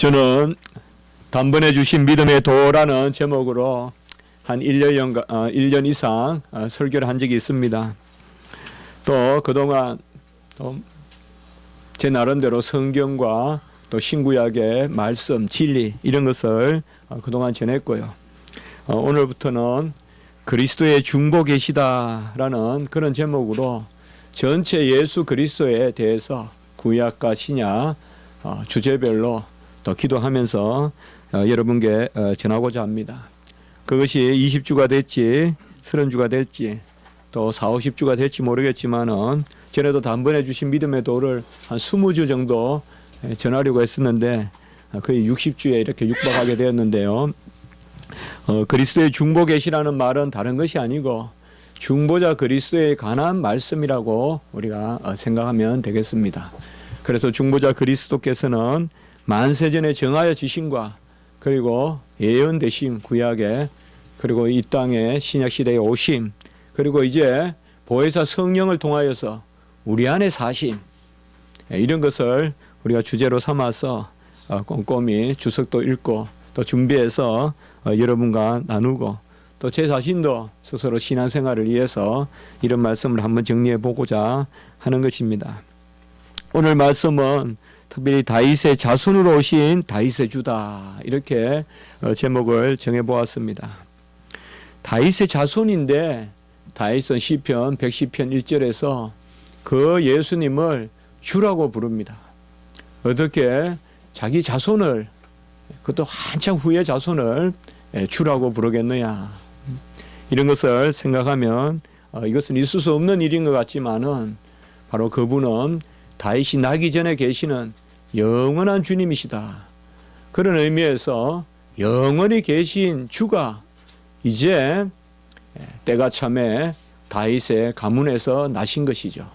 저는 단번에 주신 믿음의 도라는 제목으로 한 1년 이상 설교를 한 적이 있습니다. 또 그동안 제 나름대로 성경과 또 신구약의 말씀, 진리 이런 것을 그동안 전했고요. 오늘부터는 그리스도의 중보 계시다라는 그런 제목으로 전체 예수 그리스도에 대해서 구약과 신약 주제별로 또 기도하면서 여러분께 전하고자 합니다. 그것이 20주가 될지 30주가 될지 또 40, 50주가 될지 모르겠지만은 전에도 단번에 주신 믿음의 도를 한 20주 정도 전하려고 했었는데 거의 60주에 이렇게 육박하게 되었는데요. 그리스도의 중보 계시라는 말은 다른 것이 아니고 중보자 그리스도에 관한 말씀이라고 우리가 생각하면 되겠습니다. 그래서 중보자 그리스도께서는 만세전에 정하여 지신과 그리고 예언되심 구약에 그리고 이 땅에 신약시대에 오심 그리고 이제 보혜사 성령을 통하여서 우리 안에 사심 이런 것을 우리가 주제로 삼아서 꼼꼼히 주석도 읽고 또 준비해서 여러분과 나누고 또 제 자신도 스스로 신앙생활을 위해서 이런 말씀을 한번 정리해 보고자 하는 것입니다. 오늘 말씀은 특별히 다윗의 자손으로 오신 다윗의 주다 이렇게 제목을 정해보았습니다. 다윗의 자손인데 다윗은 시편 110편 1절에서 그 예수님을 주라고 부릅니다. 어떻게 자기 자손을 그것도 한참 후의 자손을 주라고 부르겠느냐 이런 것을 생각하면 이것은 있을 수 없는 일인 것 같지만은 바로 그분은 다윗이 나기 전에 계시는 영원한 주님이시다. 그런 의미에서 영원히 계신 주가 이제 때가 참에 다윗의 가문에서 나신 것이죠.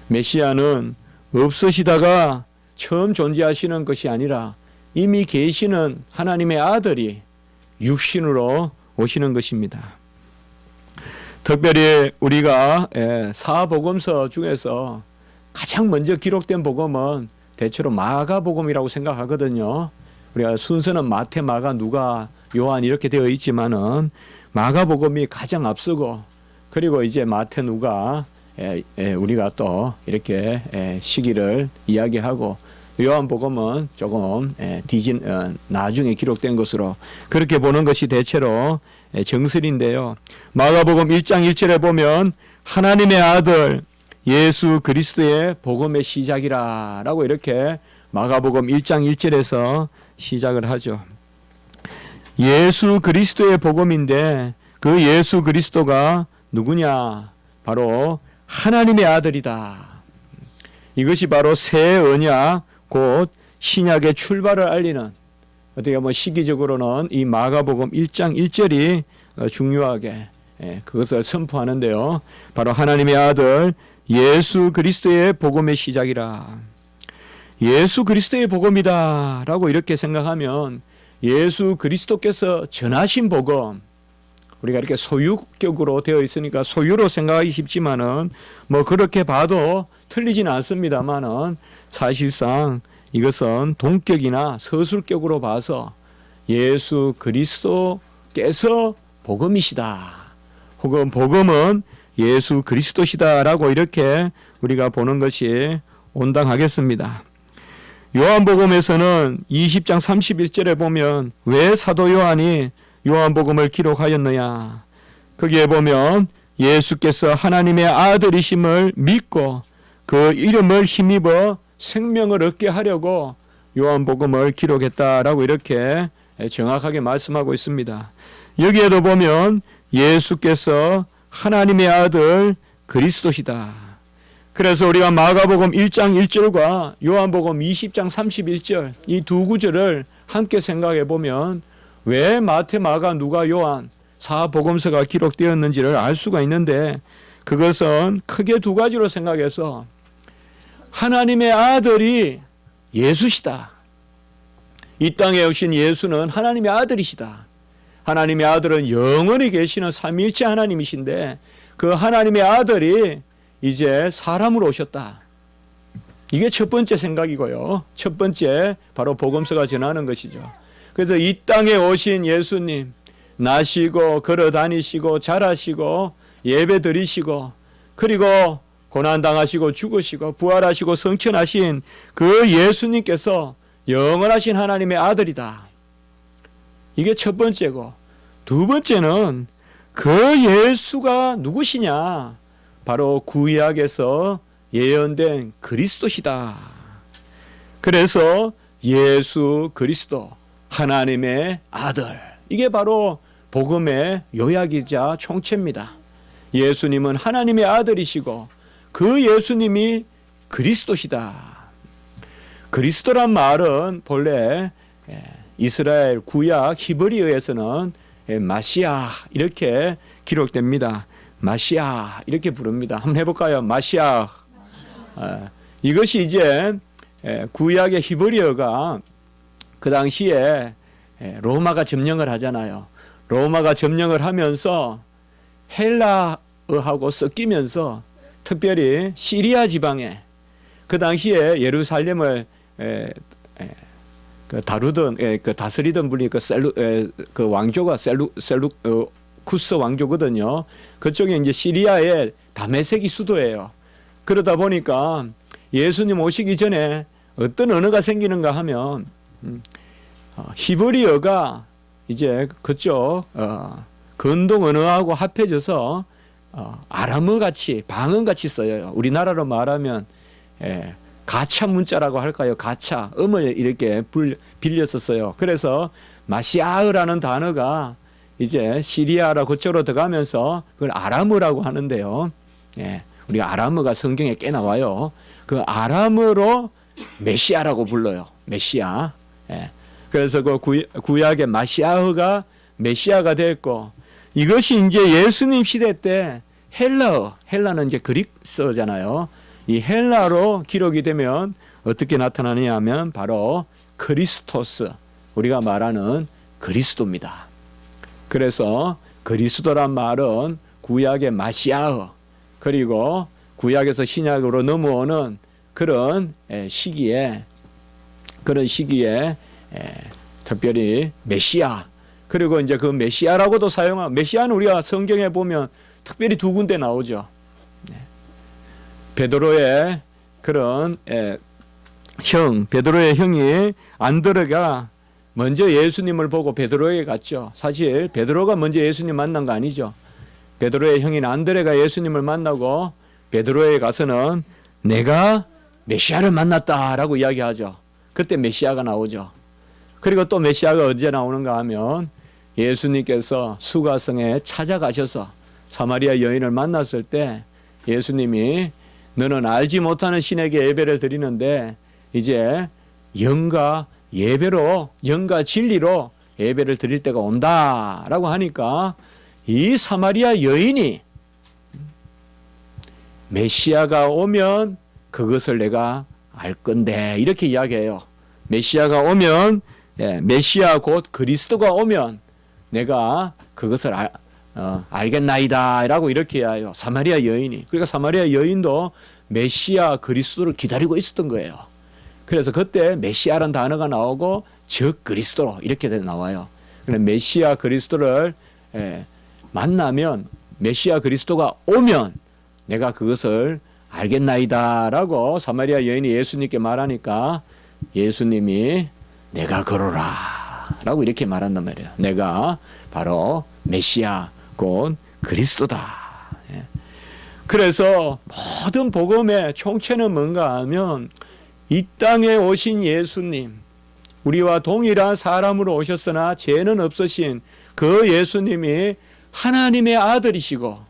메시아는 없으시다가 처음 존재하시는 것이 아니라 이미 계시는 하나님의 아들이 육신으로 오시는 것입니다. 특별히 우리가 사복음서 중에서 가장 먼저 기록된 복음은 대체로 마가복음이라고 생각하거든요. 우리가 순서는 마태, 마가, 누가, 요한 이렇게 되어 있지만은 마가복음이 가장 앞서고 그리고 이제 마태, 누가 우리가 또 이렇게 시기를 이야기하고 요한복음은 조금 나중에 기록된 것으로 그렇게 보는 것이 대체로 정설인데요. 마가복음 1장 1절에 보면 하나님의 아들 예수 그리스도의 복음의 시작이라고 이렇게 마가복음 1장 1절에서 시작을 하죠. 예수 그리스도의 복음인데 그 예수 그리스도가 누구냐? 바로 하나님의 아들이다. 이것이 바로 새 언약 곧 신약의 출발을 알리는 어떻게 보면 시기적으로는 이 마가복음 1장 1절이 중요하게 그것을 선포하는데요. 바로 하나님의 아들 예수 그리스도의 복음의 시작이라. 예수 그리스도의 복음이다 라고 이렇게 생각하면 예수 그리스도께서 전하신 복음 우리가 이렇게 소유격으로 되어 있으니까 소유로 생각하기 쉽지만은 뭐 그렇게 봐도 틀리지는 않습니다만은 사실상 이것은 동격이나 서술격으로 봐서 예수 그리스도께서 복음이시다. 혹은 복음은 예수 그리스도시다라고 이렇게 우리가 보는 것이 온당하겠습니다. 요한복음에서는 20장 31절에 보면 왜 사도 요한이 요한복음을 기록하였느냐. 거기에 보면 예수께서 하나님의 아들이심을 믿고 그 이름을 힘입어 생명을 얻게 하려고 요한복음을 기록했다라고 이렇게 정확하게 말씀하고 있습니다. 여기에도 보면 예수께서 하나님의 아들 그리스도시다. 그래서 우리가 마가복음 1장 1절과 요한복음 20장 31절 이 두 구절을 함께 생각해 보면 왜 마태, 마가, 누가, 요한 사복음서가 기록되었는지를 알 수가 있는데 그것은 크게 두 가지로 생각해서 하나님의 아들이 예수시다. 이 땅에 오신 예수는 하나님의 아들이시다. 하나님의 아들은 영원히 계시는 삼위일체 하나님이신데 그 하나님의 아들이 이제 사람으로 오셨다. 이게 첫 번째 생각이고요. 첫 번째 바로 복음서가 전하는 것이죠. 그래서 이 땅에 오신 예수님, 나시고 걸어 다니시고 자라시고 예배 드리시고 그리고 고난당하시고 죽으시고 부활하시고 성천하신 그 예수님께서 영원하신 하나님의 아들이다. 이게 첫 번째고, 두 번째는 그 예수가 누구시냐? 바로 구약에서 예언된 그리스도시다. 그래서 예수 그리스도, 하나님의 아들, 이게 바로 복음의 요약이자 총체입니다. 예수님은 하나님의 아들이시고 그 예수님이 그리스도시다. 그리스도란 말은 본래 이스라엘 구약 히브리어에서는 마시아 이렇게 기록됩니다. 마시아 이렇게 부릅니다. 한번 해볼까요? 마시아. 이것이 이제 구약의 히브리어가 그 당시에 로마가 점령을 하잖아요. 로마가 점령을 하면서 헬라어하고 섞이면서 특별히 시리아 지방에 그 당시에 예루살렘을 다루던 다스리던 분이 그 왕조가 셀루쿠스 왕조거든요. 그쪽에 이제 시리아의 다메섹이 수도예요. 그러다 보니까 예수님 오시기 전에 어떤 언어가 생기는가 하면 히브리어가 이제 그쪽 근동 언어하고 합해져서 아람어 같이 방언 같이 써요. 우리나라로 말하면 가차 문자라고 할까요? 가차 음을 이렇게 빌려서 써요. 그래서 마시아흐라는 단어가 이제 시리아라 그쪽으로 들어가면서 그걸 아람어라고 하는데요. 우리가 아람어가 성경에 꽤 나와요. 그 아람어로 메시아라고 불러요. 메시아. 그래서 그 구약의 마시아흐가 메시아가 됐고, 이것이 이제 예수님 시대 때 헬라는 이제 그리스어잖아요. 이 헬라로 기록이 되면 어떻게 나타나느냐 하면 바로 크리스토스, 우리가 말하는 그리스도입니다. 그래서 그리스도란 말은 구약의 마시아어, 그리고 구약에서 신약으로 넘어오는 그런 시기에 특별히 메시아, 그리고 이제 그 메시아라고도 메시아는 우리가 성경에 보면 특별히 두 군데 나오죠. 베드로의 그런 베드로의 형이 안드레가 먼저 예수님을 보고 베드로에게 갔죠. 사실 베드로가 먼저 예수님 만난 거 아니죠. 베드로의 형인 안드레가 예수님을 만나고 베드로에게 가서는 내가 메시아를 만났다라고 이야기하죠. 그때 메시아가 나오죠. 그리고 또 메시아가 언제 나오는가 하면 예수님께서 수가성에 찾아가셔서 사마리아 여인을 만났을 때 예수님이 너는 알지 못하는 신에게 예배를 드리는데 이제 영과 예배로, 영과 진리로 예배를 드릴 때가 온다라고 하니까 이 사마리아 여인이 메시아가 오면 그것을 내가 알 건데 이렇게 이야기해요. 메시아가 오면, 메시아 곧 그리스도가 오면 내가 그것을 알겠나이다 라고 이렇게 이야기해요. 사마리아 여인이. 그러니까 사마리아 여인도 메시아 그리스도를 기다리고 있었던 거예요. 그래서 그때 메시아라는 단어가 나오고 즉 그리스도 이렇게 나와요. 메시아 그리스도를 만나면, 메시아 그리스도가 오면 내가 그것을 알겠나이다 라고 사마리아 여인이 예수님께 말하니까 예수님이 내가 그러라 라고 이렇게 말한단 말이에요. 내가 바로 메시아 곧 그리스도다. 그래서 모든 복음의 총체는 뭔가 하면 이 땅에 오신 예수님, 우리와 동일한 사람으로 오셨으나 죄는 없으신 그 예수님이 하나님의 아들이시고,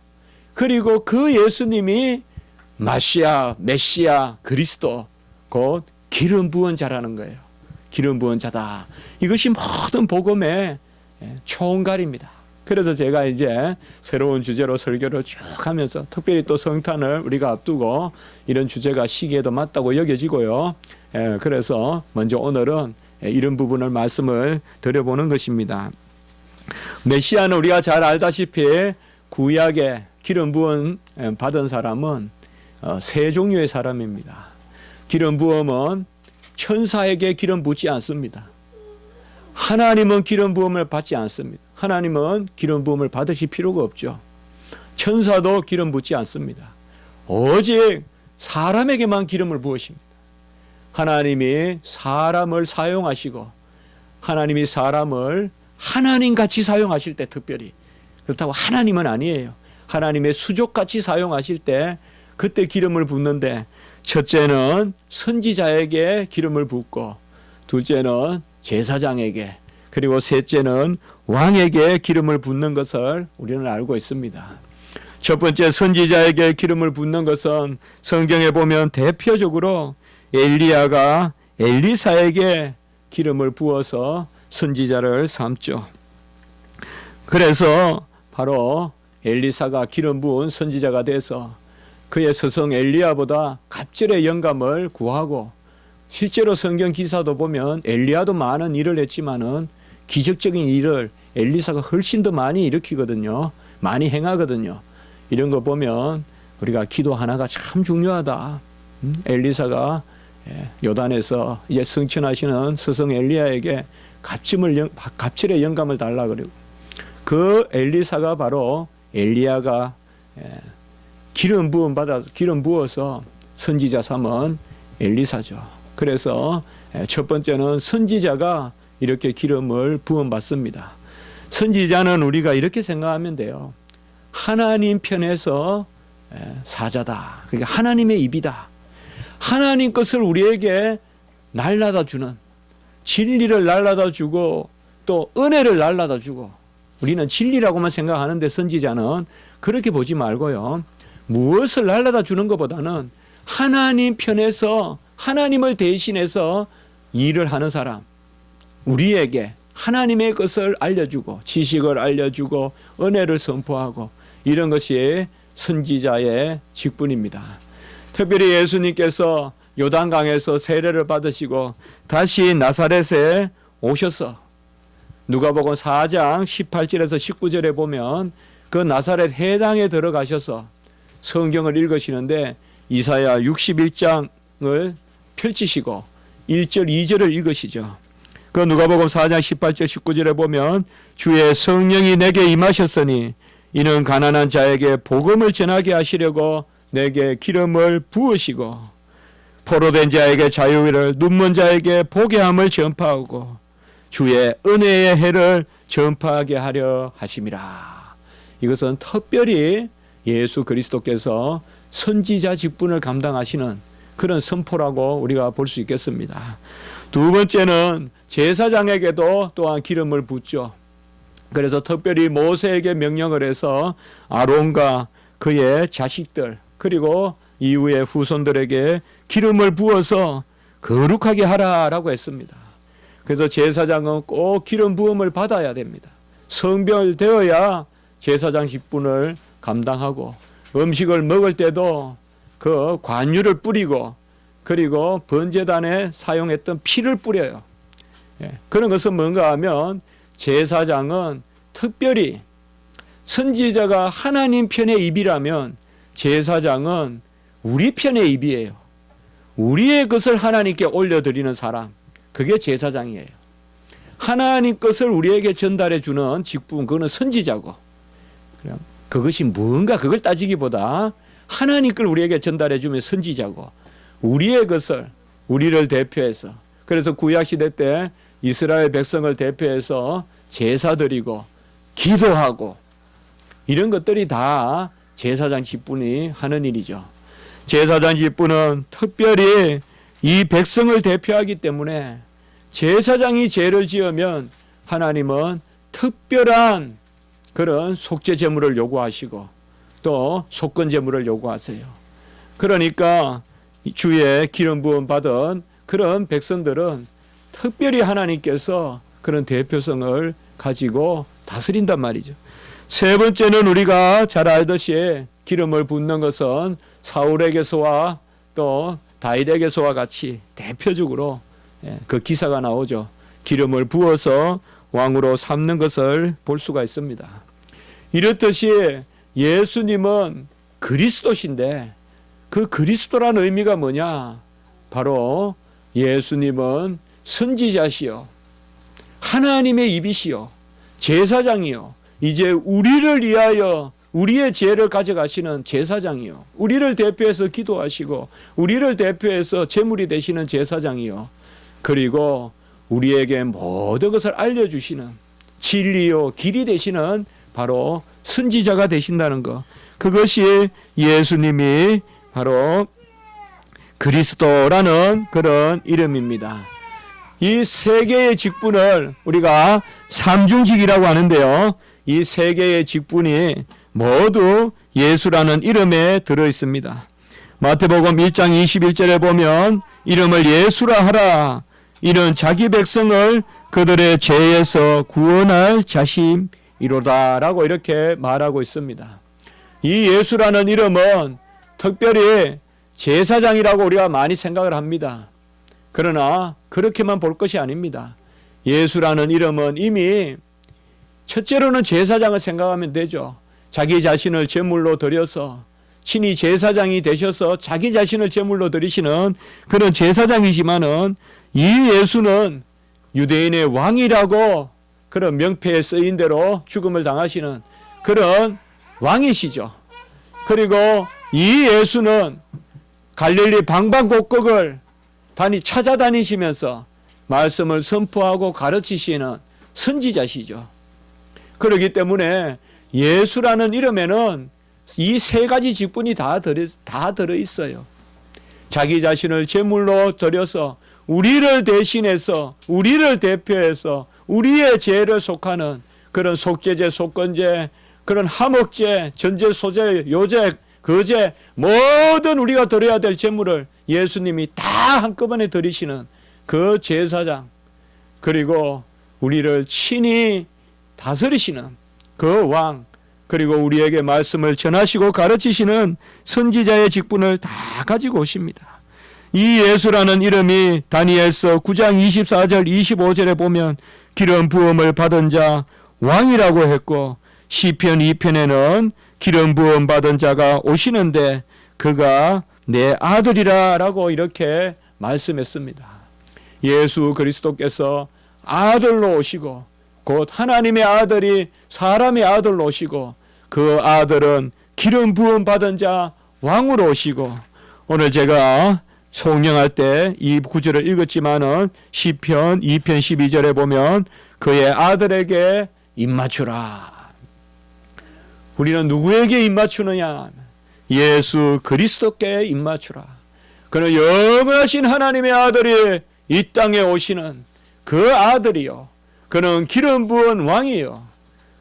그리고 그 예수님이 마시아, 메시아, 그리스도, 곧 기름 부은 자라는 거예요. 기름 부은 자다. 이것이 모든 복음의 총괄입니다. 그래서 제가 이제 새로운 주제로 설교를 쭉 하면서 특별히 또 성탄을 우리가 앞두고 이런 주제가 시기에도 맞다고 여겨지고요. 그래서 먼저 오늘은 이런 부분을 말씀을 드려보는 것입니다. 메시아는 우리가 잘 알다시피 구약에 기름 부은 받은 사람은 세 종류의 사람입니다. 기름 부음은 천사에게 기름 붓지 않습니다. 하나님은 기름 부음을 받지 않습니다. 하나님은 기름 부음을 받으실 필요가 없죠. 천사도 기름 붓지 않습니다. 오직 사람에게만 기름을 부으십니다. 하나님이 사람을 사용하시고 하나님이 사람을 하나님같이 사용하실 때 특별히, 그렇다고 하나님은 아니에요. 하나님의 수족같이 사용하실 때 그때 기름을 붓는데, 첫째는 선지자에게 기름을 붓고, 둘째는 제사장에게, 그리고 셋째는 왕에게 기름을 붓는 것을 우리는 알고 있습니다. 첫 번째 선지자에게 기름을 붓는 것은 성경에 보면 대표적으로 엘리야가 엘리사에게 기름을 부어서 선지자를 삼죠. 그래서 바로 엘리사가 기름 부은 선지자가 돼서 그의 스승 엘리야보다 갑절의 영감을 구하고, 실제로 성경 기사도 보면 엘리야도 많은 일을 했지만은 기적적인 일을 엘리사가 훨씬 더 많이 일으키거든요. 많이 행하거든요. 이런 거 보면 우리가 기도 하나가 참 중요하다. 엘리사가 요단에서 이제 승천하시는 스승 엘리야에게 갑절의 영감을 달라 그러고, 그 엘리사가 바로 엘리야가 기름 부어서 선지자 삼은 엘리사죠. 그래서 첫 번째는 선지자가 이렇게 기름을 부음 받습니다. 선지자는 우리가 이렇게 생각하면 돼요. 하나님 편에서 사자다. 그러니까 하나님의 입이다. 하나님 것을 우리에게 날라다 주는, 진리를 날라다 주고 또 은혜를 날라다 주고, 우리는 진리라고만 생각하는데 선지자는 그렇게 보지 말고요. 무엇을 날라다 주는 것보다는 하나님 편에서 하나님을 대신해서 일을 하는 사람, 우리에게 하나님의 것을 알려주고 지식을 알려주고 은혜를 선포하고, 이런 것이 선지자의 직분입니다. 특별히 예수님께서 요단강에서 세례를 받으시고 다시 나사렛에 오셔서 누가복음 4장 18절에서 19절에 보면 그 나사렛 해당에 들어가셔서 성경을 읽으시는데 이사야 61장을 펼치시고 1절 2절을 읽으시죠. 그 누가복음 4장 18절 19절에 보면 주의 성령이 내게 임하셨으니 이는 가난한 자에게 복음을 전하게 하시려고 내게 기름을 부으시고 포로된 자에게 자유를, 눈먼 자에게 보게 함을 전파하고 주의 은혜의 해를 전파하게 하려 하심이라. 이것은 특별히 예수 그리스도께서 선지자 직분을 감당하시는 그런 선포라고 우리가 볼 수 있겠습니다. 두 번째는 제사장에게도 또한 기름을 붓죠. 그래서 특별히 모세에게 명령을 해서 아론과 그의 자식들 그리고 이후의 후손들에게 기름을 부어서 거룩하게 하라라고 했습니다. 그래서 제사장은 꼭 기름 부음을 받아야 됩니다. 성별되어야 제사장 직분을 감당하고, 음식을 먹을 때도 그 관유를 뿌리고, 그리고 번제단에 사용했던 피를 뿌려요. 그런 것은 뭔가 하면 제사장은 특별히 선지자가 하나님 편의 입이라면 제사장은 우리 편의 입이에요. 우리의 것을 하나님께 올려드리는 사람, 그게 제사장이에요. 하나님 것을 우리에게 전달해 주는 직분, 그거는 선지자고, 그것이 뭔가 그걸 따지기보다 하나님 걸 우리에게 전달해 주면 선지자고, 우리의 것을 우리를 대표해서, 그래서 구약시대 때 이스라엘 백성을 대표해서 제사 드리고 기도하고 이런 것들이 다 제사장 직분이 하는 일이죠. 제사장 직분은 특별히 이 백성을 대표하기 때문에 제사장이 죄를 지으면 하나님은 특별한 그런 속죄 제물을 요구하시고 또 속건 제물을 요구하세요. 그러니까 주의 기름 부음 받은 그런 백성들은 특별히 하나님께서 그런 대표성을 가지고 다스린단 말이죠. 세 번째는 우리가 잘 알듯이 기름을 붓는 것은 사울에게서와 또 다윗에게서와 같이 대표적으로 그 기사가 나오죠. 기름을 부어서 왕으로 삼는 것을 볼 수가 있습니다. 이렇듯이 예수님은 그리스도신데 그 그리스도라는 의미가 뭐냐? 바로 예수님은 선지자시요, 하나님의 입이시요, 제사장이요, 이제 우리를 위하여 우리의 죄를 가져가시는 제사장이요, 우리를 대표해서 기도하시고 우리를 대표해서 제물이 되시는 제사장이요, 그리고 우리에게 모든 것을 알려주시는 진리요 길이 되시는 바로 선지자가 되신다는 것, 그것이 예수님이 바로 그리스도라는 그런 이름입니다. 이 세 개의 직분을 우리가 삼중직이라고 하는데요, 이 세 개의 직분이 모두 예수라는 이름에 들어 있습니다. 마태복음 1장 21절에 보면 이름을 예수라 하라, 이는 자기 백성을 그들의 죄에서 구원할 자심이로다 라고 이렇게 말하고 있습니다. 이 예수라는 이름은 특별히 제사장이라고 우리가 많이 생각을 합니다. 그러나 그렇게만 볼 것이 아닙니다. 예수라는 이름은 이미 첫째로는 제사장을 생각하면 되죠. 자기 자신을 제물로 드려서 친히 제사장이 되셔서 자기 자신을 제물로 드리시는 그런 제사장이지만은 이 예수는 유대인의 왕이라고 그런 명패에 쓰인 대로 죽음을 당하시는 그런 왕이시죠. 그리고 이 예수는 갈릴리 방방곡곡을 찾아다니시면서 말씀을 선포하고 가르치시는 선지자시죠. 그렇기 때문에 예수라는 이름에는 이 세 가지 직분이 다 들어있어요. 자기 자신을 제물로 드려서 우리를 대신해서 우리를 대표해서 우리의 죄를 속하는 그런 속죄제, 속건제, 그런 화목제, 전제, 소제, 요제, 거제, 모든 우리가 드려야 될 제물을 예수님이 다 한꺼번에 드리시는 그 제사장, 그리고 우리를 친히 다스리시는 그 왕, 그리고 우리에게 말씀을 전하시고 가르치시는 선지자의 직분을 다 가지고 오십니다. 이 예수라는 이름이 다니엘서 9장 24절 25절에 보면 기름 부음을 받은 자 왕이라고 했고, 시편 2편에는 기름 부음 받은 자가 오시는데 그가 내 아들이라 라고 이렇게 말씀했습니다. 예수 그리스도께서 아들로 오시고 곧 하나님의 아들이 사람의 아들로 오시고 그 아들은 기름 부음 받은 자 왕으로 오시고, 오늘 제가 송영할 때 이 구절을 읽었지만은 시편 2편 12절에 보면 그의 아들에게 입맞추라. 우리는 누구에게 입맞추느냐? 예수 그리스도께 입맞추라. 그는 영원하신 하나님의 아들이 이 땅에 오시는 그 아들이요, 그는 기름 부은 왕이요,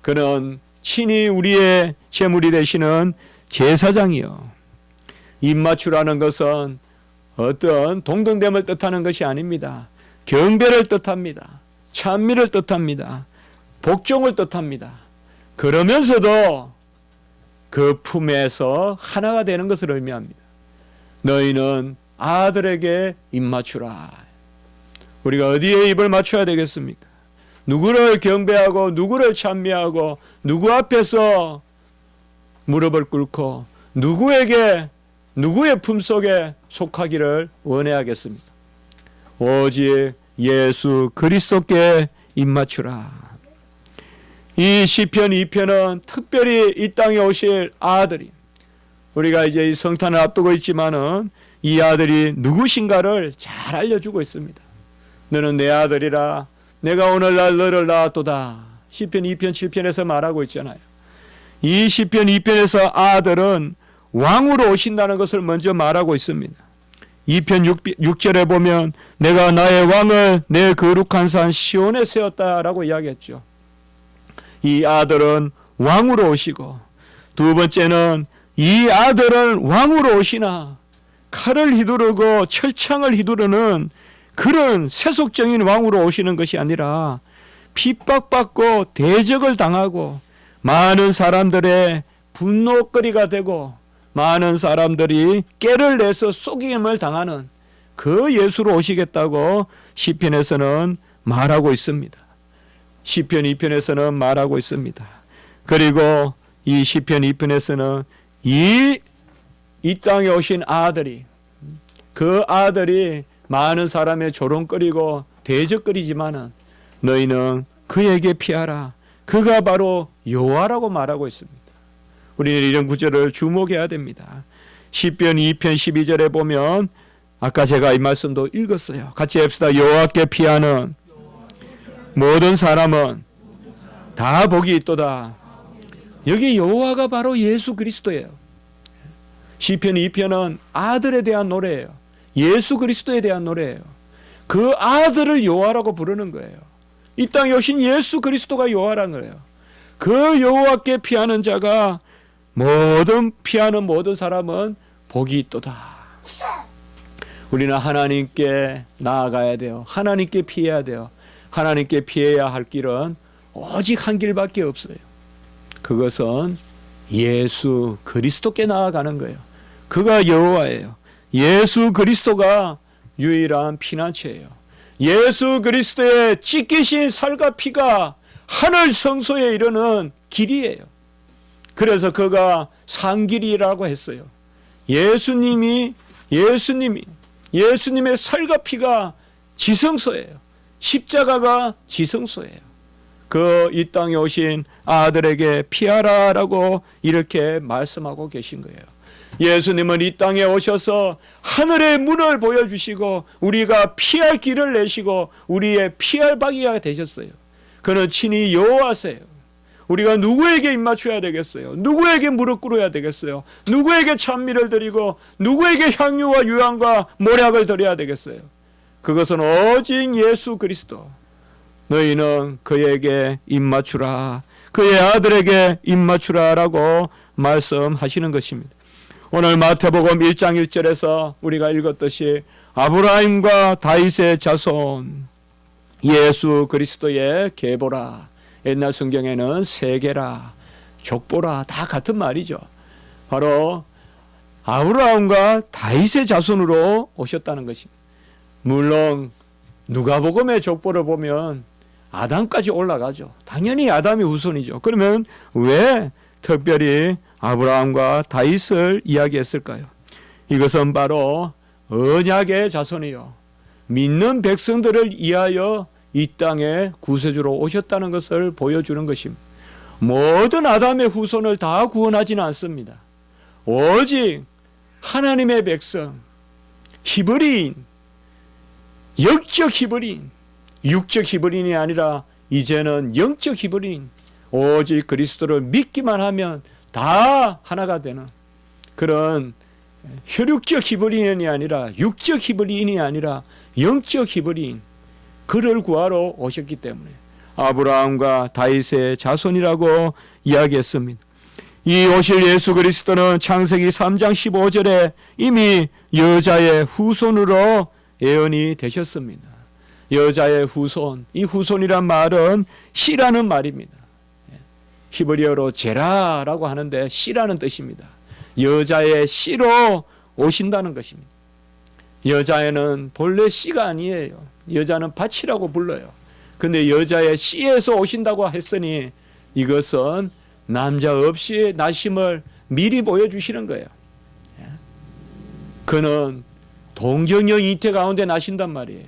그는 친히 우리의 제물이 되시는 제사장이요. 입맞추라는 것은 어떤 동등됨을 뜻하는 것이 아닙니다. 경배를 뜻합니다. 찬미를 뜻합니다. 복종을 뜻합니다. 그러면서도 그 품에서 하나가 되는 것을 의미합니다. 너희는 아들에게 입맞추라. 우리가 어디에 입을 맞춰야 되겠습니까? 누구를 경배하고 누구를 찬미하고 누구 앞에서 무릎을 꿇고 누구에게 누구의 품속에 속하기를 원해야겠습니다. 오직 예수 그리스도께 입맞추라. 이 시편 2편은 특별히 이 땅에 오실 아들이, 우리가 이제 이 성탄을 앞두고 있지만은 이 아들이 누구신가를 잘 알려주고 있습니다. 너는 내 아들이라, 내가 오늘날 너를 낳았도다. 시편 2편 7편에서 말하고 있잖아요. 이 시편 2편에서 아들은 왕으로 오신다는 것을 먼저 말하고 있습니다. 2편 6절에 보면 내가 나의 왕을 내 거룩한 산 시온에 세웠다라고 이야기했죠. 이 아들은 왕으로 오시고, 두 번째는 이 아들은 왕으로 오시나 칼을 휘두르고 철창을 휘두르는 그런 세속적인 왕으로 오시는 것이 아니라 핍박받고 대적을 당하고 많은 사람들의 분노거리가 되고 많은 사람들이 깨를 내서 속임을 당하는 그 예수로 오시겠다고 시편에서는 말하고 있습니다. 시편 2편에서는 말하고 있습니다. 그리고 이 시편 2편에서는 이 땅에 오신 아들이 그 아들이 많은 사람의 조롱거리고 대적거리지만은 너희는 그에게 피하라. 그가 바로 여호와라고 말하고 있습니다. 우리는 이런 구절을 주목해야 됩니다. 시편 2편 12절에 보면 아까 제가 이 말씀도 읽었어요. 같이 합시다. 여호와께 피하는 모든 사람은 다 복이 있도다. 여기 여호와가 바로 예수 그리스도예요. 시편 2편은 아들에 대한 노래예요. 예수 그리스도에 대한 노래예요. 그 아들을 여호와라고 부르는 거예요. 이 땅에 오신 예수 그리스도가 여호와라는 거예요. 그 여호와께 피하는 자가 피하는 모든 사람은 복이 있도다. 우리는 하나님께 나아가야 돼요. 하나님께 피해야 돼요. 하나님께 피해야 할 길은 오직 한 길밖에 없어요. 그것은 예수 그리스도께 나아가는 거예요. 그가 여호와예요. 예수 그리스도가 유일한 피난처예요. 예수 그리스도의 찢기신 살과 피가 하늘 성소에 이르는 길이에요. 그래서 그가 산길이라고 했어요. 예수님의 살과 피가 지성소예요. 십자가가 지성소예요. 그 이 땅에 오신 아들에게 피하라라고 이렇게 말씀하고 계신 거예요. 예수님은 이 땅에 오셔서 하늘의 문을 보여주시고 우리가 피할 길을 내시고 우리의 피할 바위가 되셨어요. 그는 친히 여호와세요. 우리가 누구에게 입맞춰야 되겠어요? 누구에게 무릎 꿇어야 되겠어요? 누구에게 찬미를 드리고 누구에게 향유와 유향과 모략을 드려야 되겠어요? 그것은 오직 예수 그리스도. 너희는 그에게 입맞추라. 그의 아들에게 입맞추라라고 말씀하시는 것입니다. 오늘 마태복음 1장 1절에서 우리가 읽었듯이 아브라함과 다윗의 자손 예수 그리스도의 계보라. 옛날 성경에는 세계라, 족보라 다 같은 말이죠. 바로 아브라함과 다윗의 자손으로 오셨다는 것입니다. 물론 누가복음의 족보를 보면 아담까지 올라가죠. 당연히 아담이 후손이죠. 그러면 왜 특별히 아브라함과 다윗을 이야기했을까요? 이것은 바로 언약의 자손이요. 믿는 백성들을 위하여 이 땅에 구세주로 오셨다는 것을 보여주는 것입니다. 모든 아담의 후손을 다 구원하지는 않습니다. 오직 하나님의 백성, 히브리인, 영적 히브리인, 육적 히브리인이 아니라 이제는 영적 히브리인, 오직 그리스도를 믿기만 하면 다 하나가 되는 그런 혈육적 히브리인이 아니라 육적 히브리인이 아니라 영적 히브리인, 그를 구하러 오셨기 때문에 아브라함과 다윗의 자손이라고 이야기했습니다. 이 오실 예수 그리스도는 창세기 3장 15절에 이미 여자의 후손으로 예언이 되셨습니다. 여자의 후손, 이 후손이란 말은 씨라는 말입니다. 히브리어로 제라라고 하는데 씨라는 뜻입니다. 여자의 씨로 오신다는 것입니다. 여자애는 본래 씨가 아니에요. 여자는 밭이라고 불러요. 근데 여자의 씨에서 오신다고 했으니 이것은 남자 없이 나심을 미리 보여주시는 거예요. 그는 동정녀 잉태 가운데 나신단 말이에요.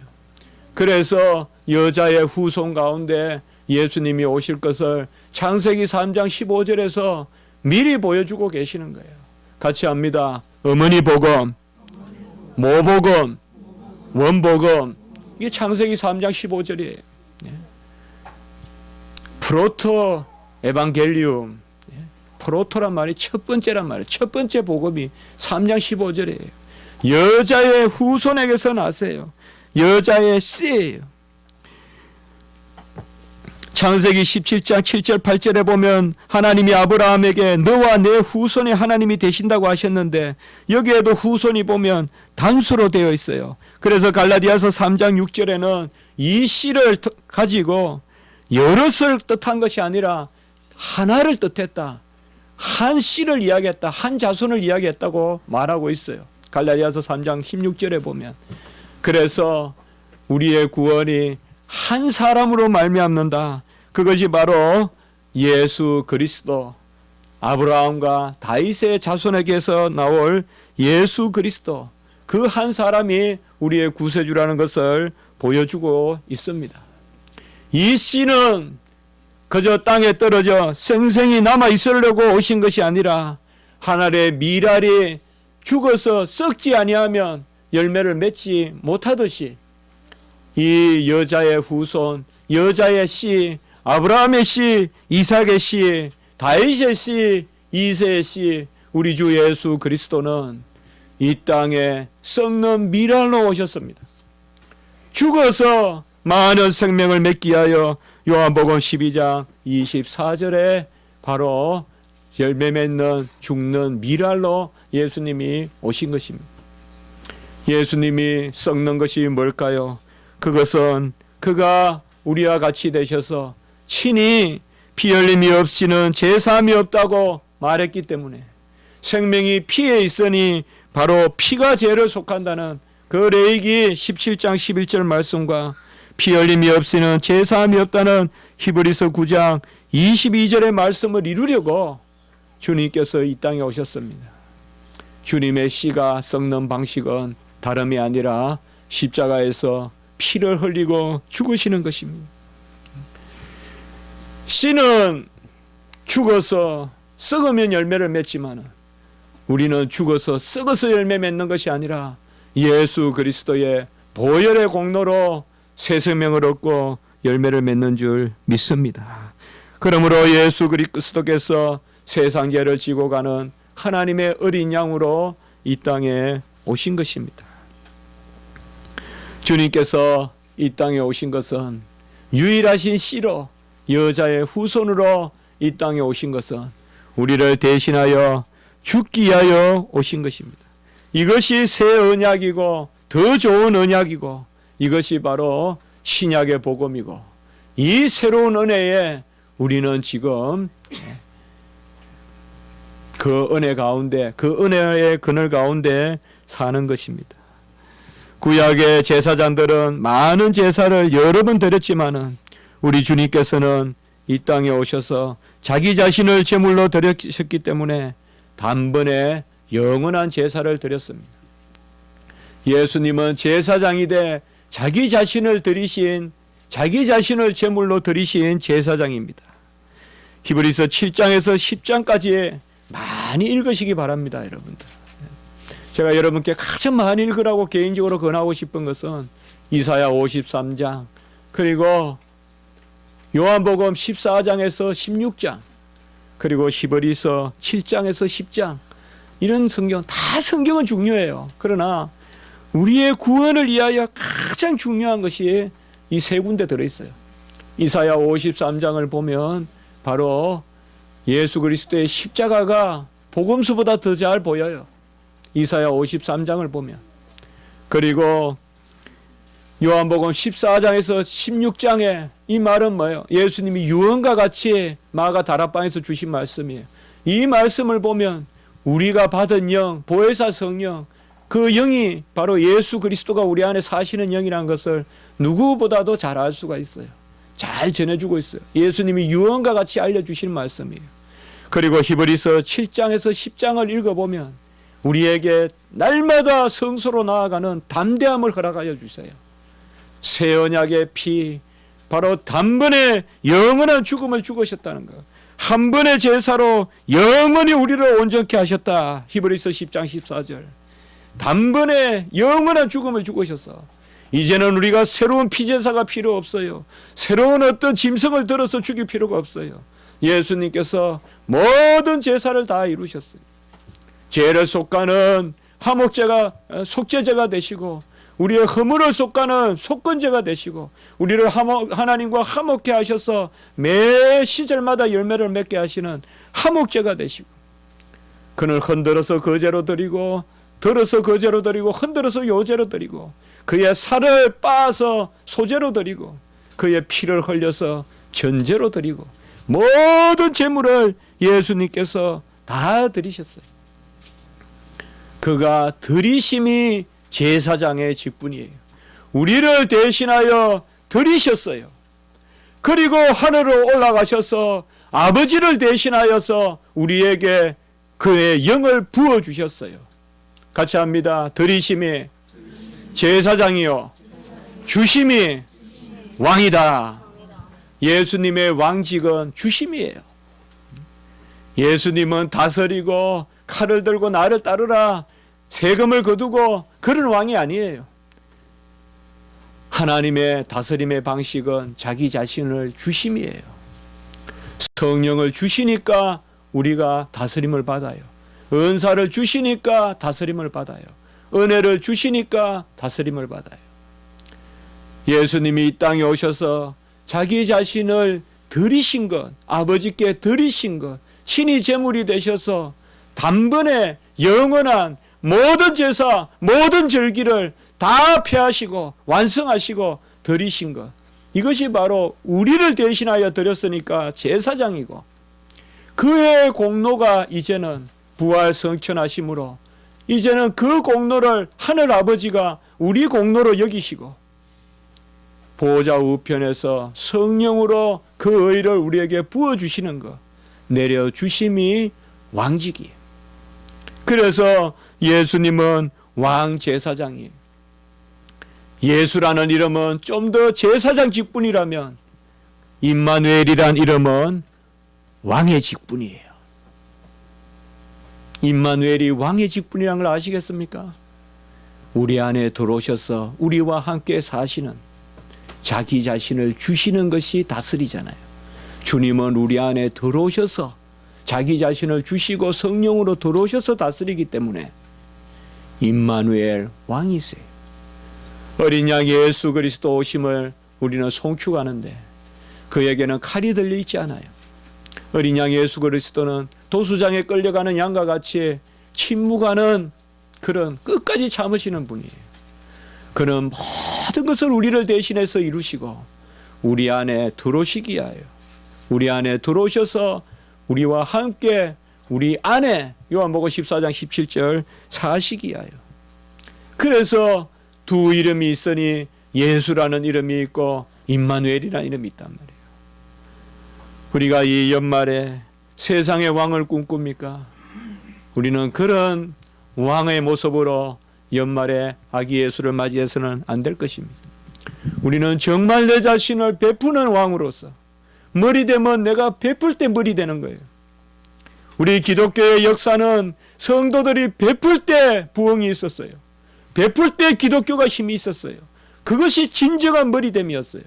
그래서 여자의 후손 가운데 예수님이 오실 것을 창세기 3장 15절에서 미리 보여주고 계시는 거예요. 같이 합니다. 어머니 복음, 모복음, 원복음. 이게 창세기 3장 15절이에요. 프로토 에반겔리움. 프로토란 말이 첫 번째란 말이에요. 첫 번째 복음이 3장 15절이에요. 여자의 후손에게서 나세요. 여자의 씨예요. 창세기 17장 7절 8절에 보면 하나님이 아브라함에게 너와 내 후손이 하나님이 되신다고 하셨는데 여기에도 후손이 보면 단수로 되어 있어요. 그래서 갈라디아서 3장 6절에는 이 씨를 가지고 여럿을 뜻한 것이 아니라 하나를 뜻했다. 한 씨를 이야기했다. 한 자손을 이야기했다고 말하고 있어요. 갈라디아서 3장 16절에 보면. 그래서 우리의 구원이 한 사람으로 말미암는다. 그것이 바로 예수 그리스도, 아브라함과 다윗의 자손에게서 나올 예수 그리스도, 그 한 사람이 우리의 구세주라는 것을 보여주고 있습니다. 이 씨는 그저 땅에 떨어져 생생히 남아 있으려고 오신 것이 아니라 하늘의 미랄이 죽어서 썩지 아니하면 열매를 맺지 못하듯이 이 여자의 후손, 여자의 씨, 아브라함의 씨, 이삭의 씨, 다윗의 씨, 이새의 씨, 우리 주 예수 그리스도는 이 땅에 썩는 미랄로 오셨습니다. 죽어서 많은 생명을 맺기 위하여 요한복음 12장 24절에 바로 열매 맺는 죽는 미랄로 예수님이 오신 것입니다. 예수님이 썩는 것이 뭘까요? 그것은 그가 우리와 같이 되셔서 친히 피 흘림이 없이는 제사함이 없다고 말했기 때문에 생명이 피에 있으니 바로 피가 죄를 속한다는 그 레위기 17장 11절 말씀과 피 흘림이 없이는 제사함이 없다는 히브리서 9장 22절의 말씀을 이루려고 주님께서 이 땅에 오셨습니다. 주님의 씨가 썩는 방식은 다름이 아니라 십자가에서 피를 흘리고 죽으시는 것입니다. 씨는 죽어서 썩으면 열매를 맺지만 우리는 죽어서 썩어서 열매 맺는 것이 아니라 예수 그리스도의 보혈의 공로로 새 생명을 얻고 열매를 맺는 줄 믿습니다. 그러므로 예수 그리스도께서 세상 죄를 지고 가는 하나님의 어린 양으로 이 땅에 오신 것입니다. 주님께서 이 땅에 오신 것은 유일하신 씨로 여자의 후손으로 이 땅에 오신 것은 우리를 대신하여 죽기 위하여 오신 것입니다. 이것이 새 언약이고 더 좋은 언약이고 이것이 바로 신약의 복음이고 이 새로운 은혜에 우리는 지금 그 은혜 가운데 그 은혜의 그늘 가운데 사는 것입니다. 구약의 제사장들은 많은 제사를 여러 번 드렸지만은 우리 주님께서는 이 땅에 오셔서 자기 자신을 제물로 드렸기 때문에 단번에 영원한 제사를 드렸습니다. 예수님은 제사장이 돼 자기 자신을 드리신 자기 자신을 제물로 드리신 제사장입니다. 히브리서 7장에서 10장까지 많이 읽으시기 바랍니다, 여러분들. 제가 여러분께 가장 많이 읽으라고 개인적으로 권하고 싶은 것은 이사야 53장 그리고 요한복음 14장에서 16장 그리고 히브리서 7장에서 10장 이런 성경 다 성경은 중요해요. 그러나 우리의 구원을 위하여 가장 중요한 것이 이 세 군데 들어있어요. 이사야 53장을 보면 바로 예수 그리스도의 십자가가 복음서보다 더 잘 보여요. 이사야 53장을 보면. 그리고 요한복음 14장에서 16장에 이 말은 뭐예요? 예수님이 유언과 같이 마가 다락방에서 주신 말씀이에요. 이 말씀을 보면 우리가 받은 영, 보혜사 성령, 그 영이 바로 예수 그리스도가 우리 안에 사시는 영이라는 것을 누구보다도 잘 알 수가 있어요. 잘 전해주고 있어요. 예수님이 유언과 같이 알려주신 말씀이에요. 그리고 히브리서 7장에서 10장을 읽어보면 우리에게 날마다 성소로 나아가는 담대함을 허락하여 주세요. 새 언약의 피, 바로 단번에 영원한 죽음을 죽으셨다는 것. 한 번의 제사로 영원히 우리를 온전케 하셨다. 히브리서 10장 14절. 단번에 영원한 죽음을 죽으셔서 이제는 우리가 새로운 피제사가 필요 없어요. 새로운 어떤 짐승을 들어서 죽일 필요가 없어요. 예수님께서 모든 제사를 다 이루셨어요. 죄를 속가는 화목제가 속죄제가 되시고 우리의 허물을 속가는 속건제가 되시고 우리를 하나님과 화목케 하셔서 매 시절마다 열매를 맺게 하시는 화목제가 되시고 그는 흔들어서 거제로 드리고 들어서 거제로 드리고 흔들어서 요제로 드리고 그의 살을 빻아서 소제로 드리고 그의 피를 흘려서 전제로 드리고 모든 제물을 예수님께서 다 드리셨어요. 그가 드리심이 제사장의 직분이에요. 우리를 대신하여 드리셨어요. 그리고 하늘로 올라가셔서 아버지를 대신하여서 우리에게 그의 영을 부어주셨어요. 같이 합니다. 들이심이 제사장이요 주심이 왕이다. 예수님의 왕직은 주심이에요. 예수님은 다스리고 칼을 들고 나를 따르라 세금을 거두고 그런 왕이 아니에요. 하나님의 다스림의 방식은 자기 자신을 주심이에요. 성령을 주시니까 우리가 다스림을 받아요. 은사를 주시니까 다스림을 받아요. 은혜를 주시니까 다스림을 받아요. 예수님이 이 땅에 오셔서 자기 자신을 드리신 것, 아버지께 드리신 것, 친히 제물이 되셔서 단번에 영원한 모든 제사, 모든 절기를 다 폐하시고 완성하시고 드리신 것. 이것이 바로 우리를 대신하여 드렸으니까 제사장이고 그의 공로가 이제는 부활 성천하심으로 이제는 그 공로를 하늘 아버지가 우리 공로로 여기시고 보호자 우편에서 성령으로 그 의를 우리에게 부어주시는 것 내려주심이 왕직이에요. 그래서 예수님은 왕제사장이에요. 예수라는 이름은 좀 더 제사장 직분이라면 임마누엘이란 이름은 왕의 직분이에요. 임마누엘이 왕의 직분이라는 걸 아시겠습니까? 우리 안에 들어오셔서 우리와 함께 사시는 자기 자신을 주시는 것이 다스리잖아요. 주님은 우리 안에 들어오셔서 자기 자신을 주시고 성령으로 들어오셔서 다스리기 때문에 임마누엘 왕이세요. 어린 양 예수 그리스도 오심을 우리는 송축하는데 그에게는 칼이 들려 있지 않아요. 어린 양 예수 그리스도는 도수장에 끌려가는 양과 같이 침묵하는 그런 끝까지 참으시는 분이에요. 그는 모든 것을 우리를 대신해서 이루시고 우리 안에 들어오시기 위하여 우리 안에 들어오셔서 우리와 함께 우리 안에 요한복음 14장 17절 사시기 위하여. 그래서 두 이름이 있으니 예수라는 이름이 있고 임마누엘이라는 이름이 있단 말이에요. 우리가 이 연말에 세상의 왕을 꿈꿉니까? 우리는 그런 왕의 모습으로 연말에 아기 예수를 맞이해서는 안 될 것입니다. 우리는 정말 내 자신을 베푸는 왕으로서 머리 되면 내가 베풀 때 머리 되는 거예요. 우리 기독교의 역사는 성도들이 베풀 때 부흥이 있었어요. 베풀 때 기독교가 힘이 있었어요. 그것이 진정한 머리됨이었어요.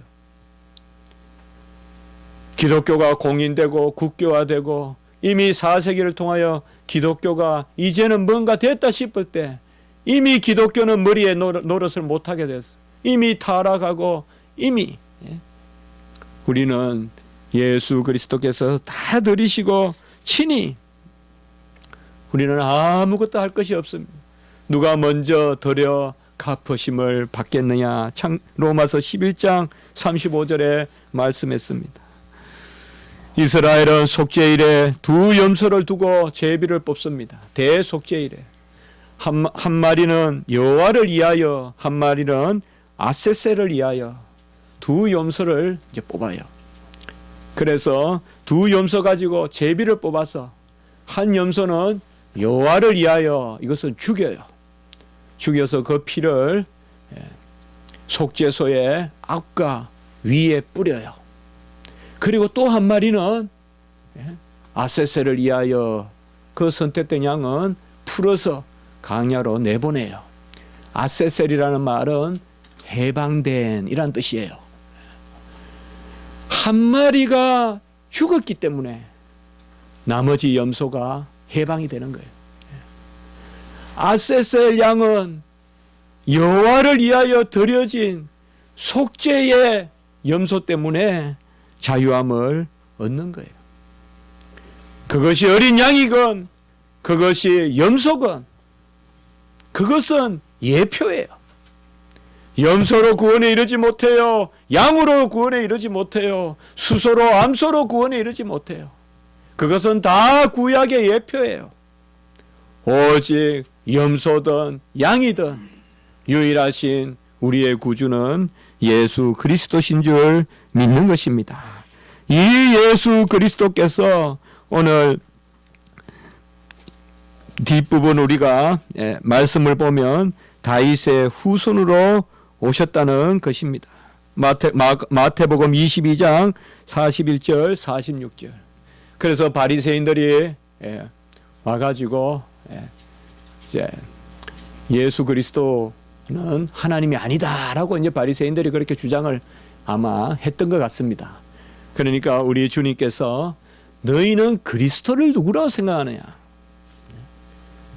기독교가 공인되고 국교화되고 이미 4세기를 통하여 기독교가 이제는 뭔가 됐다 싶을 때 이미 기독교는 머리에 노릇을 못하게 됐어요. 이미 타락하고 이미 우리는 예수 그리스도께서 다 들이시고 친히 우리는 아무것도 할 것이 없습니다. 누가 먼저 드려 갚으심을 받겠느냐. 로마서 11장 35절에 말씀했습니다. 이스라엘은 속죄일에 두 염소를 두고 제비를 뽑습니다. 대속죄일에 한 마리는 여호와를 위하여 한 마리는 아세세를 위하여 두 염소를 이제 뽑아요. 그래서 두 염소 가지고 제비를 뽑아서 한 염소는 여호와를 위하여 이것은 죽여요. 죽여서 그 피를 속죄소의 앞과 위에 뿌려요. 그리고 또 한 마리는 아세세를 위하여 그 선택된 양은 풀어서 강야로 내보내요. 아세셀이라는 말은 해방된 이란 뜻이에요. 한 마리가 죽었기 때문에 나머지 염소가 해방이 되는 거예요. 아세셀 양은 여호와를 위하여 드려진 속죄의 염소 때문에 자유함을 얻는 거예요. 그것이 어린 양이건 그것이 염소건 그것은 예표예요. 염소로 구원에 이르지 못해요. 양으로 구원에 이르지 못해요. 수소로 암소로 구원에 이르지 못해요. 그것은 다 구약의 예표예요. 오직 염소든 양이든 유일하신 우리의 구주는 예수 그리스도신 줄 믿는 것입니다. 이 예수 그리스도께서 오늘 뒷부분 우리가 말씀을 보면 다윗의 후손으로 오셨다는 것입니다. 마태복음 22장 41절 46절. 그래서 바리새인들이 와가지고 이제 예수 그리스도는 하나님이 아니다라고 이제 바리새인들이 그렇게 주장을 아마 했던 것 같습니다. 그러니까 우리 주님께서 너희는 그리스도를 누구라고 생각하느냐?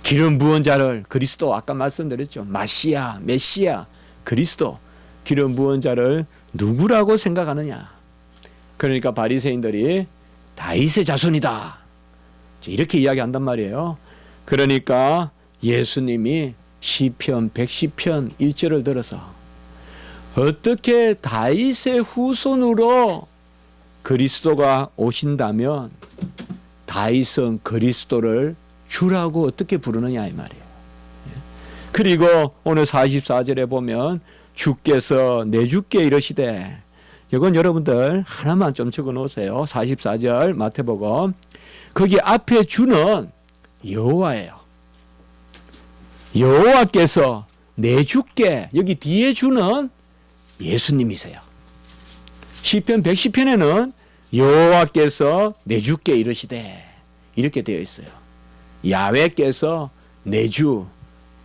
기름 부은 자를 그리스도 아까 말씀드렸죠. 메시아, 그리스도 기름 부은 자를 누구라고 생각하느냐? 그러니까 바리새인들이 다윗의 자손이다. 이렇게 이야기한단 말이에요. 그러니까 예수님이 시편 110편 1절을 들어서 어떻게 다윗의 후손으로 그리스도가 오신다면 다윗은 그리스도를 주라고 어떻게 부르느냐 이 말이에요. 그리고 오늘 44절에 보면 주께서 내 주께 이르시되, 이건 여러분들 하나만 좀 적어 놓으세요. 44절 마태복음. 거기 앞에 주는 여호와예요. 여호와께서 내 주께, 여기 뒤에 주는 예수님이세요. 시편 110편에는 여호와께서 내 주께 이르시되 이렇게 되어 있어요. 야훼께서 내 주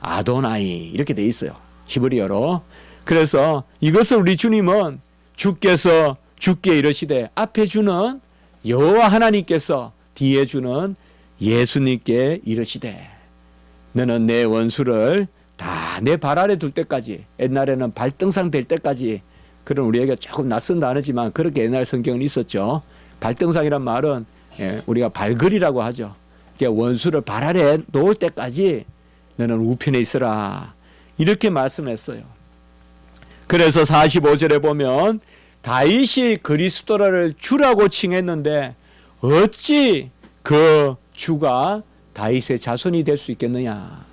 아도나이 이렇게 되어 있어요. 히브리어로. 그래서 이것을 우리 주님은 주께서 주께 이르시되, 앞에 주는 여호와 하나님께서 뒤에 주는 예수님께 이르시되, 너는 내 원수를 다 내 발 아래 둘 때까지, 옛날에는 발등상 될 때까지, 그런 우리에게 조금 낯선 단어지만 그렇게 옛날 성경은 있었죠. 발등상이란 말은 우리가 발걸이라고 하죠. 원수를 발 아래 놓을 때까지 너는 우편에 있으라 이렇게 말씀했어요. 그래서 45절에 보면 다윗이 그리스도를 주라고 칭했는데 어찌 그 주가 다윗의 자손이 될 수 있겠느냐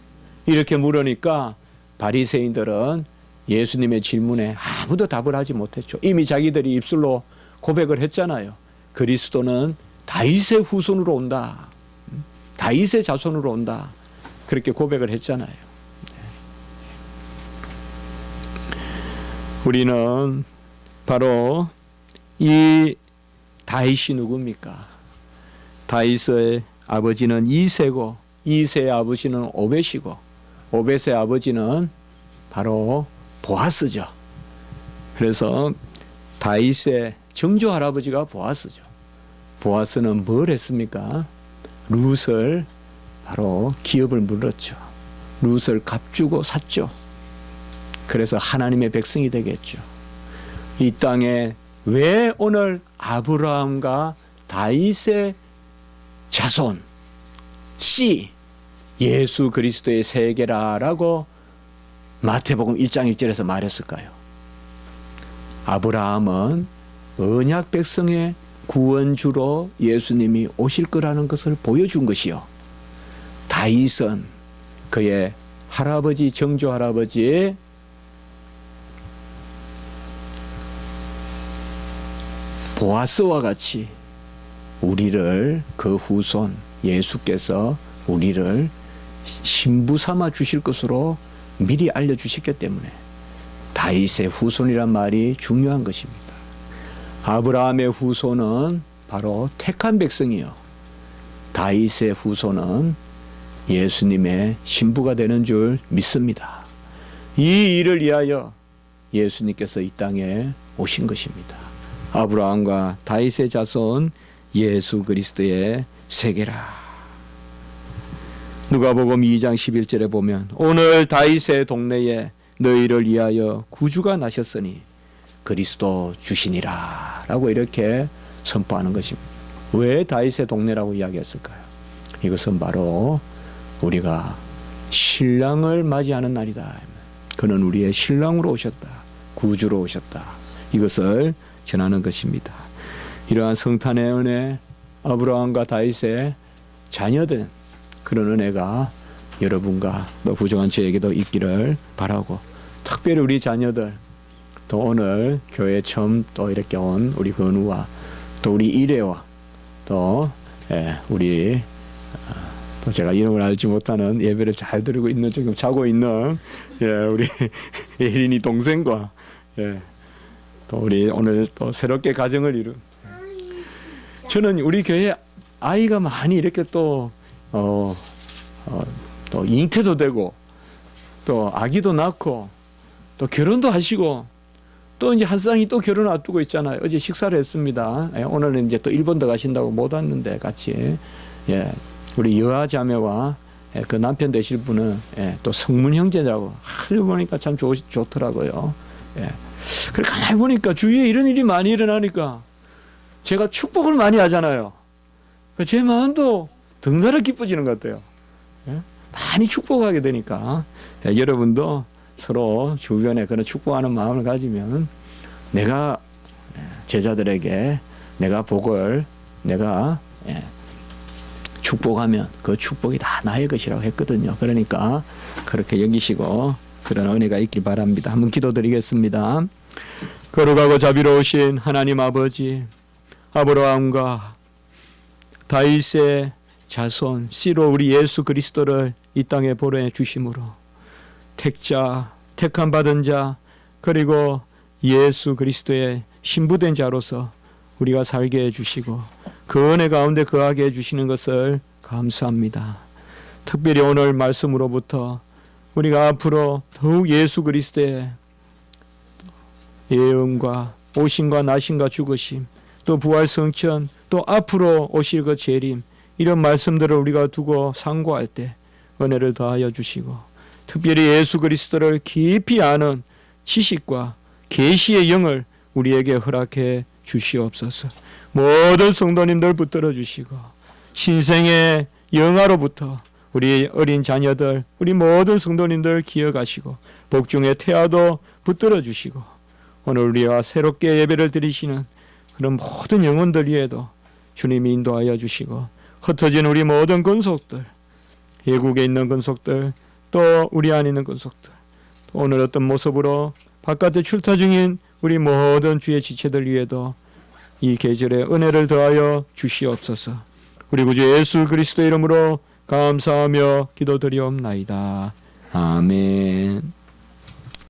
이렇게 물으니까 바리새인들은 예수님의 질문에 아무도 답을 하지 못했죠. 이미 자기들이 입술로 고백을 했잖아요. 그리스도는 다윗의 후손으로 온다. 다윗의 자손으로 온다. 그렇게 고백을 했잖아요. 우리는 바로 이 다윗이 누굽니까? 다윗의 아버지는 이새고, 이새의 아버지는 오벳이고, 오벳의 아버지는 바로 보아스죠. 그래서 다윗의 정조 할아버지가 보아스죠. 보아스는 뭘 했습니까? 룻을 바로 기업을 물었죠. 룻을 값주고 샀죠. 그래서 하나님의 백성이 되겠죠. 이 땅에 왜 오늘 아브라함과 다윗의 자손 씨 예수 그리스도의 세계라라고 마태복음 1장 1절에서 말했을까요? 아브라함은 언약 백성의 구원주로 예수님이 오실 거라는 것을 보여준 것이요. 다윗은 그의 할아버지 정조 할아버지의 보아스와 같이 우리를 그 후손 예수께서 우리를 신부 삼아 주실 것으로 미리 알려주셨기 때문에 다윗의 후손이란 말이 중요한 것입니다. 아브라함의 후손은 바로 택한 백성이요. 다윗의 후손은 예수님의 신부가 되는 줄 믿습니다. 이 일을 위하여 예수님께서 이 땅에 오신 것입니다. 아브라함과 다윗의 자손 예수 그리스도의 세계라. 누가복음 2장 11절에 보면 오늘 다윗의 동네에 너희를 위하여 구주가 나셨으니 그리스도 주시니라 라고 이렇게 선포하는 것입니다. 왜 다윗의 동네라고 이야기했을까요? 이것은 바로 우리가 신랑을 맞이하는 날이다. 그는 우리의 신랑으로 오셨다. 구주로 오셨다. 이것을 전하는 것입니다. 이러한 성탄의 은혜, 아브라함과 다윗의 자녀된 그런 은혜가 여러분과 또 부족한 저에게도 있기를 바라고, 특별히 우리 자녀들, 또 오늘 교회 처음 또 이렇게 온 우리 건우와 또 우리 일회와 또 우리 또 제가 이름을 알지 못하는 예배를 잘 드리고 있는 지금 자고 있는 우리 예린이 동생과 또 우리 오늘 또 새롭게 가정을 이룬 저는 우리 교회 아이가 많이 이렇게 또 잉태도 되고 또 아기도 낳고 또 결혼도 하시고 또 이제 한 쌍이 또 결혼 앞두고 있잖아요. 어제 식사를 했습니다. 오늘은 이제 또 일본 더 가신다고 못 왔는데 같이 우리 여아 자매와 그 남편 되실 분은 또 성문 형제라고 하려 보니까 참 좋더라고요. 그래 가만히 보니까 주위에 이런 일이 많이 일어나니까 제가 축복을 많이 하잖아요. 제 마음도 덩달아 기뻐지는 것 같아요. 많이 축복하게 되니까 여러분도 서로 주변에 그런 축복하는 마음을 가지면 내가 제자들에게 내가 복을 내가 축복하면 그 축복이 다 나의 것이라고 했거든요. 그러니까 그렇게 여기시고 그런 은혜가 있길 바랍니다. 한번 기도드리겠습니다. 거룩하고 자비로우신 하나님 아버지, 아브라함과 다윗의 자손 씨로 우리 예수 그리스도를 이 땅에 보내주심으로 택자, 택함 받은 자, 그리고 예수 그리스도의 신부된 자로서 우리가 살게 해주시고 그 은혜 가운데 거하게 해주시는 것을 감사합니다. 특별히 오늘 말씀으로부터 우리가 앞으로 더욱 예수 그리스도의 예언과 오심과 나심과 죽으심, 또 부활 성천, 또 앞으로 오실 그 재림, 이런 말씀들을 우리가 두고 상고할 때 은혜를 더하여 주시고 특별히 예수 그리스도를 깊이 아는 지식과 계시의 영을 우리에게 허락해 주시옵소서. 모든 성도님들 붙들어 주시고 신생의 영화로부터 우리 어린 자녀들, 우리 모든 성도님들 기억하시고 복중의 태아도 붙들어 주시고 오늘 우리와 새롭게 예배를 드리시는 그런 모든 영혼들 위에도 주님이 인도하여 주시고 흩어진 우리 모든 근속들, 외국에 있는 근속들, 또 우리 안에 있는 근속들, 또 오늘 어떤 모습으로 바깥에 출타 중인 우리 모든 주의 지체들 위에도 이 계절에 은혜를 더하여 주시옵소서. 우리 구주 예수 그리스도 이름으로 감사하며 기도드리옵나이다. 아멘.